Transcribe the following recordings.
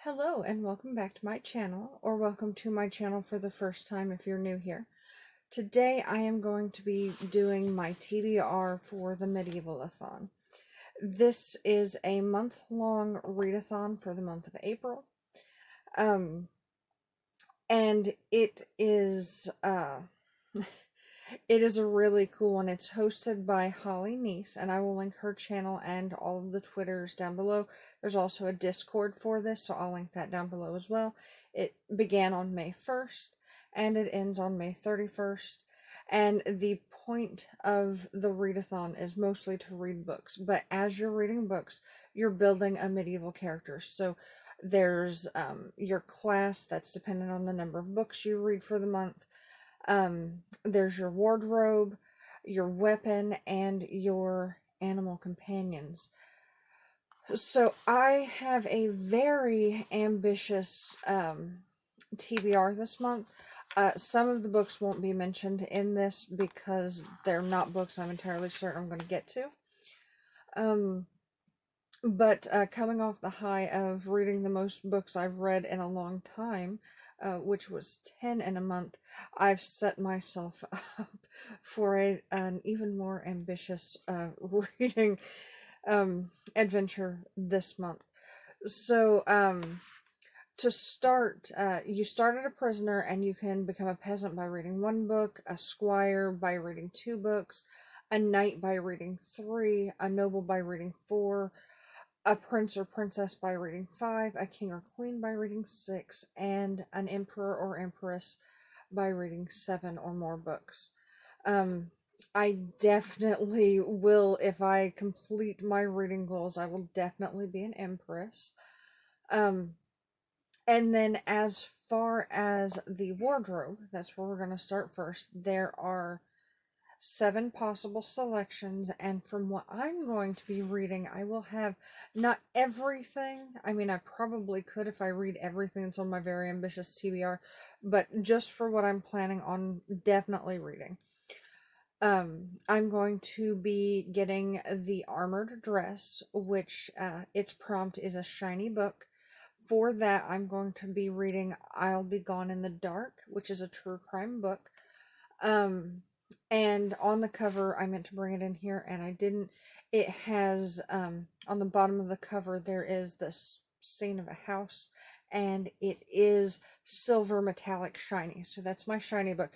Hello and welcome back to my channel, or welcome to my channel for the first time if you're new here. Today I am going to be doing my TBR for the Medieval-a-thon. This is a month-long readathon for the month of April. And it is it is a really cool one. It's hosted by Holly Neese, and I will link her channel and all of the Twitters down below. There's also a Discord for this, so I'll link that down below as well. It began on May 1st, and it ends on May 31st. And the point of the readathon is mostly to read books, but as you're reading books, you're building a medieval character. So there's your class that's dependent on the number of books you read for the month. There's your wardrobe, your weapon, and your animal companions. So I have a very ambitious TBR this month. Some of the books won't be mentioned in this because they're not books I'm entirely certain I'm going to get to. But coming off the high of reading the most books I've read in a long time, which was 10 in a month, I've set myself up for an even more ambitious reading adventure this month. So, to start, you start at a prisoner and you can become a peasant by reading one book, a squire by reading 2 books, a knight by reading 3, a noble by reading 4, a prince or princess by reading 5, a king or queen by reading 6, and an emperor or empress by reading 7 or more books. I definitely will, if I complete my reading goals, I will definitely be an empress. And then as far as the wardrobe, that's where we're going to start first. There are 7 possible selections, and from what I'm going to be reading, I will have not everything. I mean, I probably could if I read everything that's on my very ambitious TBR, but just for what I'm planning on definitely reading. I'm going to be getting the armored dress, which its prompt is a shiny book. For that, I'm going to be reading I'll Be Gone in the Dark, which is a true crime book. And on the cover, I meant to bring it in here and I didn't. It has, on the bottom of the cover, there is this scene of a house, and it is silver metallic shiny. So that's my shiny book.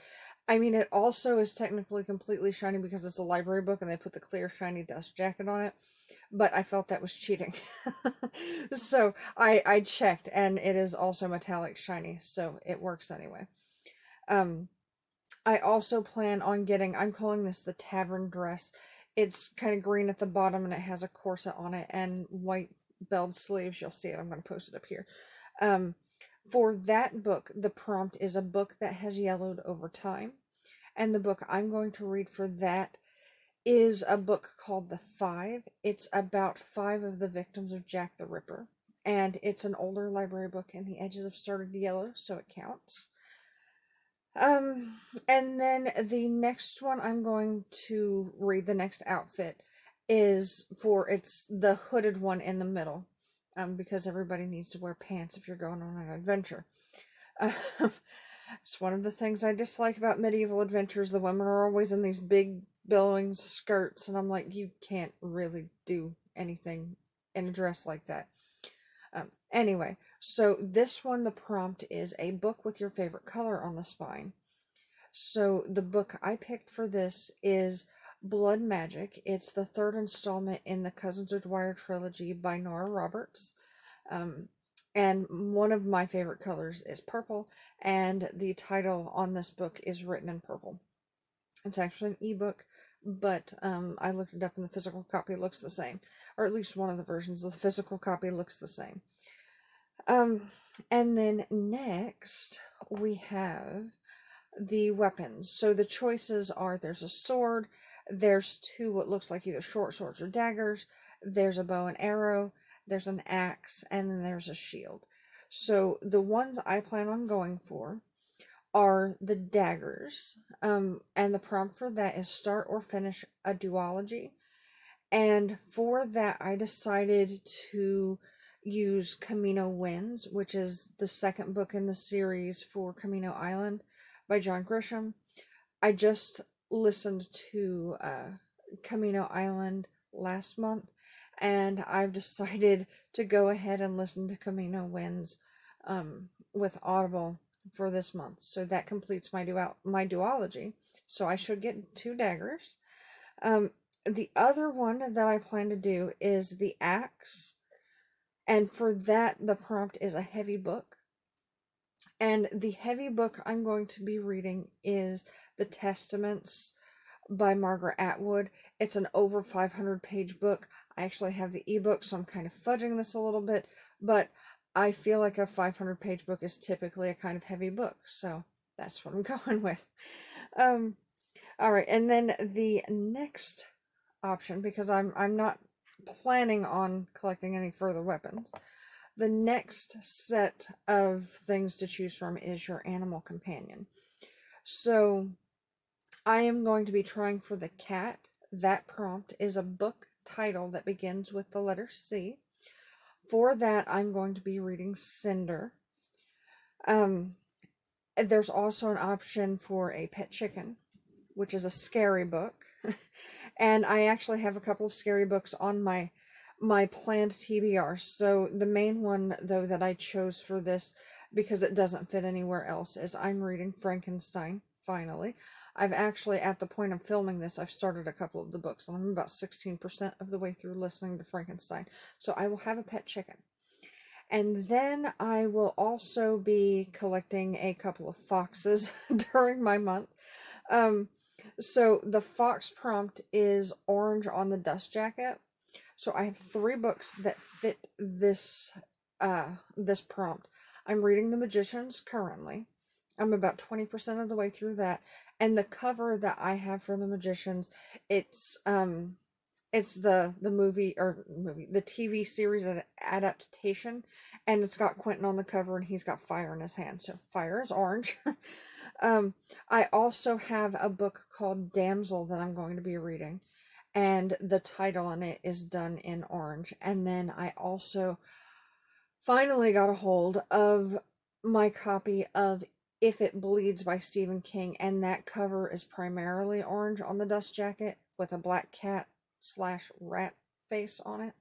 I mean, it also is technically completely shiny because it's a library book and they put the clear shiny dust jacket on it, but I felt that was cheating. So I checked, and it is also metallic shiny, so it works anyway. I also plan on getting, I'm calling this the tavern dress. It's kind of green at the bottom and it has a corset on it and white belled sleeves. You'll see it. I'm going to post it up here. For that book, the prompt is a book that has yellowed over time. And the book I'm going to read for that is a book called The Five. It's about 5 of the victims of Jack the Ripper. And it's an older library book and the edges have started to yellow, so it counts. And then the next one I'm going to read, the next outfit, is it's the hooded one in the middle, because everybody needs to wear pants if you're going on an adventure. It's one of the things I dislike about medieval adventures. The women are always in these big billowing skirts, and I'm like, you can't really do anything in a dress like that. Anyway, so this one, the prompt is a book with your favorite color on the spine. So the book I picked for this is Blood Magic. It's the 3rd installment in the Cousins of Dwyer trilogy by Nora Roberts. And one of my favorite colors is purple, and the title on this book is written in purple. It's actually an ebook, but I looked it up and the physical copy looks the same, or at least one of the versions of the physical copy looks the same. And then next we have the weapons. So the choices are, there's a sword, there's 2 what looks like either short swords or daggers, there's a bow and arrow, there's an axe, and then there's a shield. So the ones I plan on going for are the daggers, and the prompt for that is start or finish a duology. And for that, I decided to use Camino Winds, which is the second book in the series for Camino Island by John Grisham. I just listened to Camino Island last month, and I've decided to go ahead and listen to Camino Winds with Audible for this month. So that completes my duology. So I should get 2 daggers. The other one that I plan to do is The Axe, and for that the prompt is a heavy book. And the heavy book I'm going to be reading is The Testaments by Margaret Atwood. It's an over 500-page book. I actually have the ebook, so I'm kind of fudging this a little bit, but I feel like a 500-page book is typically a kind of heavy book, so that's what I'm going with. All right, and then the next option, because I'm not planning on collecting any further weapons. The next set of things to choose from is your animal companion. So I am going to be trying for the cat. That prompt is a book title that begins with the letter C. For that, I'm going to be reading Cinder. There's also an option for a pet chicken, which is a scary book. And I actually have a couple of scary books on my planned TBR. So the main one, though, that I chose for this, because it doesn't fit anywhere else, is I'm reading Frankenstein, finally. I've actually, at the point of filming this, I've started a couple of the books, and I'm about 16% of the way through listening to Frankenstein. So I will have a pet chicken. And then I will also be collecting a couple of foxes during my month. So the fox prompt is Orange on the Dust Jacket. So I have 3 books that fit this this prompt. I'm reading The Magicians currently. I'm about 20% of the way through that. And the cover that I have for The Magicians, it's the the TV series adaptation, and it's got Quentin on the cover, and he's got fire in his hand. So fire is orange. I also have a book called Damsel that I'm going to be reading, and the title on it is done in orange. And then I also finally got a hold of my copy of If It Bleeds by Stephen King, and that cover is primarily orange on the dust jacket with a black cat / rat face on it.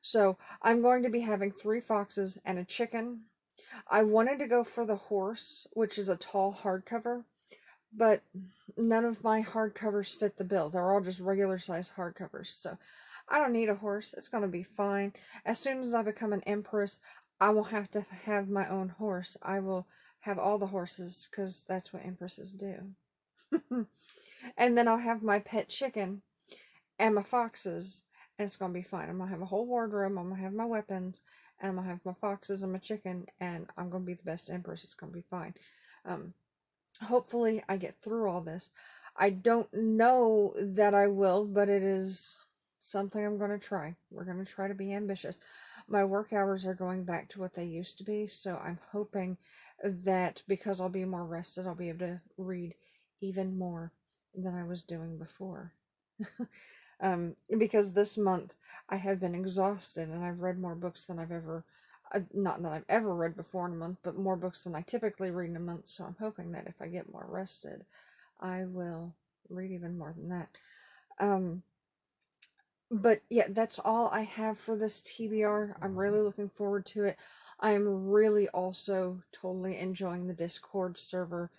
So I'm going to be having 3 foxes and a chicken. I wanted to go for the horse, which is a tall hardcover, but none of my hardcovers fit the bill. They're all just regular size hardcovers, so I don't need a horse. It's going to be fine. As soon as I become an empress, I will have to have my own horse. I will have all the horses, because that's what empresses do. And then I'll have my pet chicken and my foxes, and it's going to be fine. I'm going to have a whole wardrobe. I'm going to have my weapons, and I'm going to have my foxes and my chicken, and I'm going to be the best empress. It's going to be fine. Hopefully I get through all this. I don't know that I will, but it is something I'm going to try. We're going to try to be ambitious. My work hours are going back to what they used to be, so I'm hoping that because I'll be more rested, I'll be able to read even more than I was doing before. Because this month I have been exhausted, and I've read more books than I've ever, not that I've ever read before in a month, but more books than I typically read in a month. So I'm hoping that if I get more rested, I will read even more than that. But yeah, that's all I have for this TBR. I'm really looking forward to it. I'm really also totally enjoying the Discord server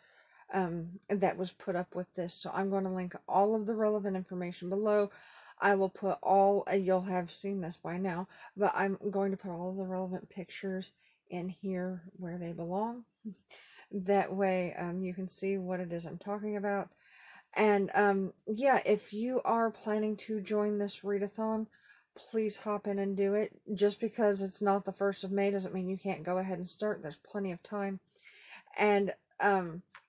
that was put up with this. So I'm going to link all of the relevant information below. I will put you'll have seen this by now, but I'm going to put all of the relevant pictures in here where they belong. That way you can see what it is I'm talking about. And yeah, if you are planning to join this readathon, please hop in and do it. Just because it's not the 1st of May doesn't mean you can't go ahead and start. There's plenty of time. And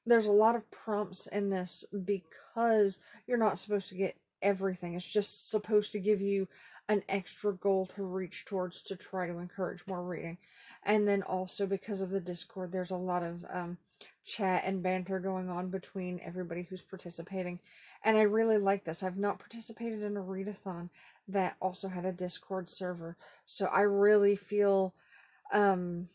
there's a lot of prompts in this because you're not supposed to get everything. It's just supposed to give you an extra goal to reach towards to try to encourage more reading. And then also because of the Discord, there's a lot of chat and banter going on between everybody who's participating. And I really like this. I've not participated in a readathon that also had a Discord server. So I really feel, um,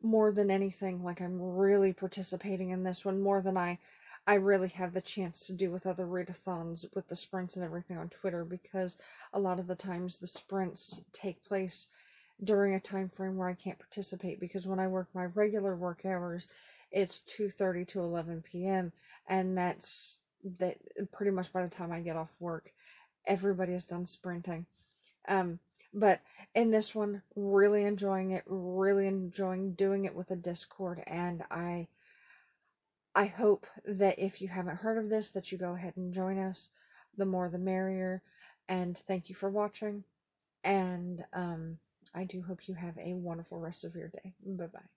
more than anything, like I'm really participating in this one more than I really have the chance to do with other readathons with the sprints and everything on Twitter, because a lot of the times the sprints take place during a time frame where I can't participate, because when I work my regular work hours, it's 2:30 to 11 p.m. and that pretty much by the time I get off work, everybody is done sprinting. Um, but in this one, really enjoying it, really enjoying doing it with a Discord, and I hope that if you haven't heard of this, that you go ahead and join us. The more the merrier. And thank you for watching. And I do hope you have a wonderful rest of your day. Bye bye.